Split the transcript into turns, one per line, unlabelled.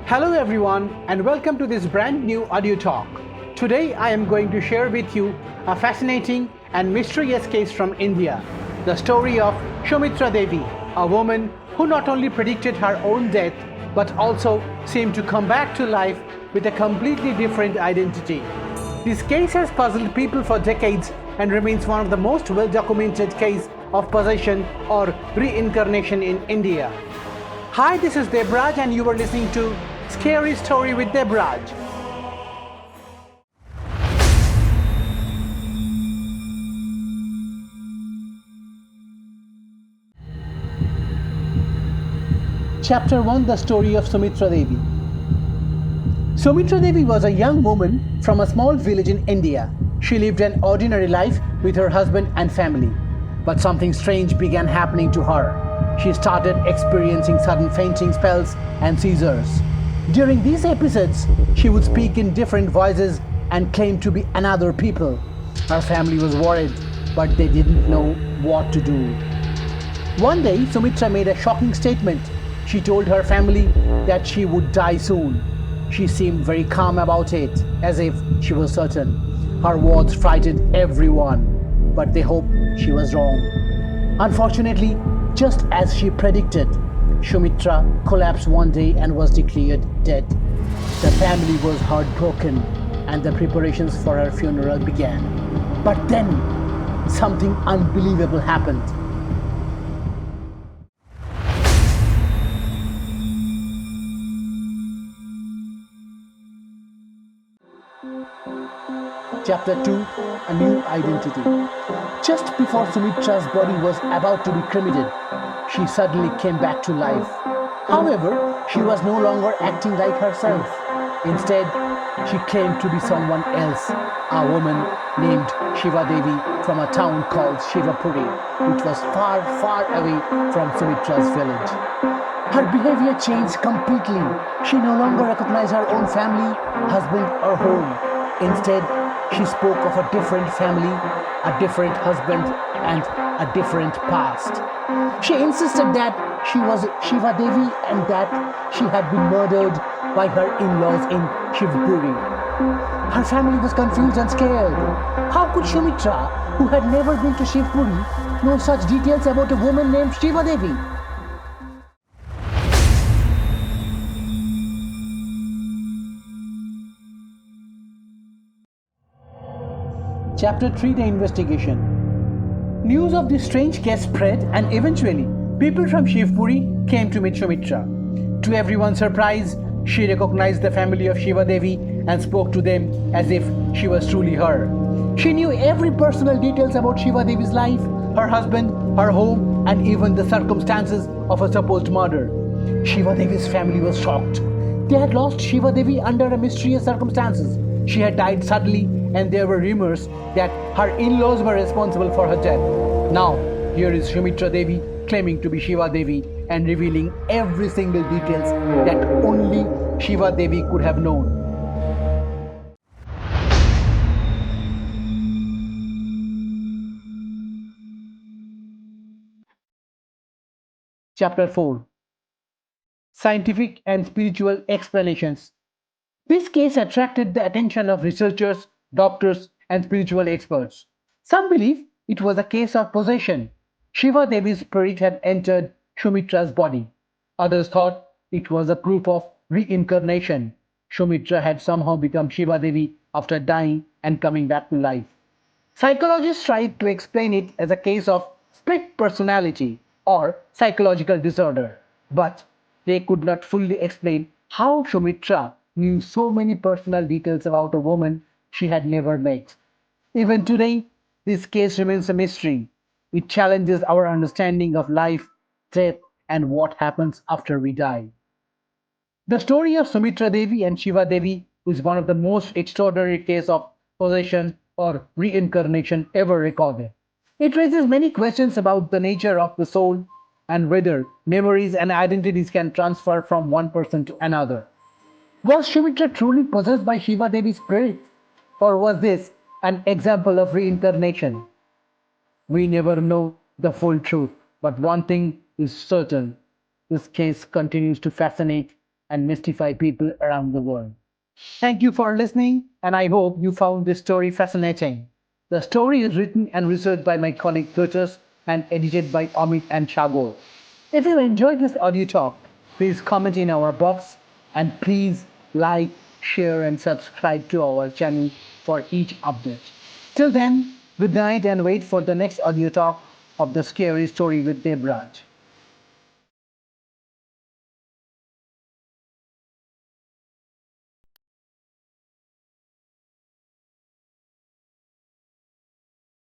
Hello everyone and welcome to this brand new audio talk. Today I am going to share with you a fascinating and mysterious case from India, the story of Sumitra Devi, a woman who not only predicted her own death but also seemed to come back to life with a completely different identity. This case has puzzled people for decades and remains one of the most well-documented cases of possession or reincarnation in India. Hi, this is Devraj and you are listening to Scary Story with Devraj. Chapter 1: The Story of Sumitra Devi. Sumitra Devi was a young woman from a small village in India. She lived an ordinary life with her husband and family. But something strange began happening to her. She started experiencing sudden fainting spells and seizures. During these episodes, she would speak in different voices and claim to be another people. Her family was worried, but they didn't know what to do. One day, Sumitra made a shocking statement. She told her family that she would die soon. She seemed very calm about it, as if she was certain. Her words frightened everyone, but they hoped she was wrong. Unfortunately, just as she predicted, Sumitra collapsed one day and was declared dead. The family was heartbroken and the preparations for her funeral began. But then, something unbelievable happened. Chapter 2: A New Identity. Just before Sumitra's body was about to be cremated, she suddenly came back to life. However, she was no longer acting like herself. Instead, she claimed to be someone else, a woman named Shiva Devi from a town called Shivapuri, which was far, far away from Sumitra's village. Her behavior changed completely. She no longer recognized her own family, husband, or home. Instead, she spoke of a different family, a different husband, and a different past. She insisted that she was Shiva Devi and that she had been murdered by her in-laws in Shivapuri. Her family was confused and scared. How could Sumitra, who had never been to Shivapuri, know such details about a woman named Shiva Devi? Chapter 3: The Investigation. News of this strange case spread and eventually people from Shivpuri came to meet Sumitra. To everyone's surprise, she recognized the family of Shiva Devi and spoke to them as if she was truly her. She knew every personal details about Shiva Devi's life, her husband, her home, and even the circumstances of a supposed murder. Shiva Devi's family was shocked. They had lost Shiva Devi under a mysterious circumstances. She had died suddenly and there were rumors that her in-laws were responsible for her death. Now, here is Sumitra Devi claiming to be Shiva Devi and revealing every single details that only Shiva Devi could have known. Chapter 4: Scientific and Spiritual Explanations. This case attracted the attention of researchers, doctors, and spiritual experts. Some believe it was a case of possession. Shiva Devi's spirit had entered Sumitra's body. Others thought it was a proof of reincarnation. Sumitra had somehow become Shiva Devi after dying and coming back to life. Psychologists tried to explain it as a case of split personality or psychological disorder, but they could not fully explain how Sumitra knew so many personal details about a woman she had never met. Even today, this case remains a mystery. It challenges our understanding of life, death, and what happens after we die. The story of Sumitra Devi and Shiva Devi is one of the most extraordinary cases of possession or reincarnation ever recorded. It raises many questions about the nature of the soul and whether memories and identities can transfer from one person to another. Was Sumitra truly possessed by Shiva Devi's spirit? Or was this an example of reincarnation? We never know the full truth, but one thing is certain: this case continues to fascinate and mystify people around the world. Thank you for listening, and I hope you found this story fascinating. The story is written and researched by my colleague Curtis and edited by Amit and Chagor. If you enjoyed this audio talk, please comment in our box and please like, share, and subscribe to our channel for each update. Till then, good night and wait for the next audio talk of the scary story with Debraj.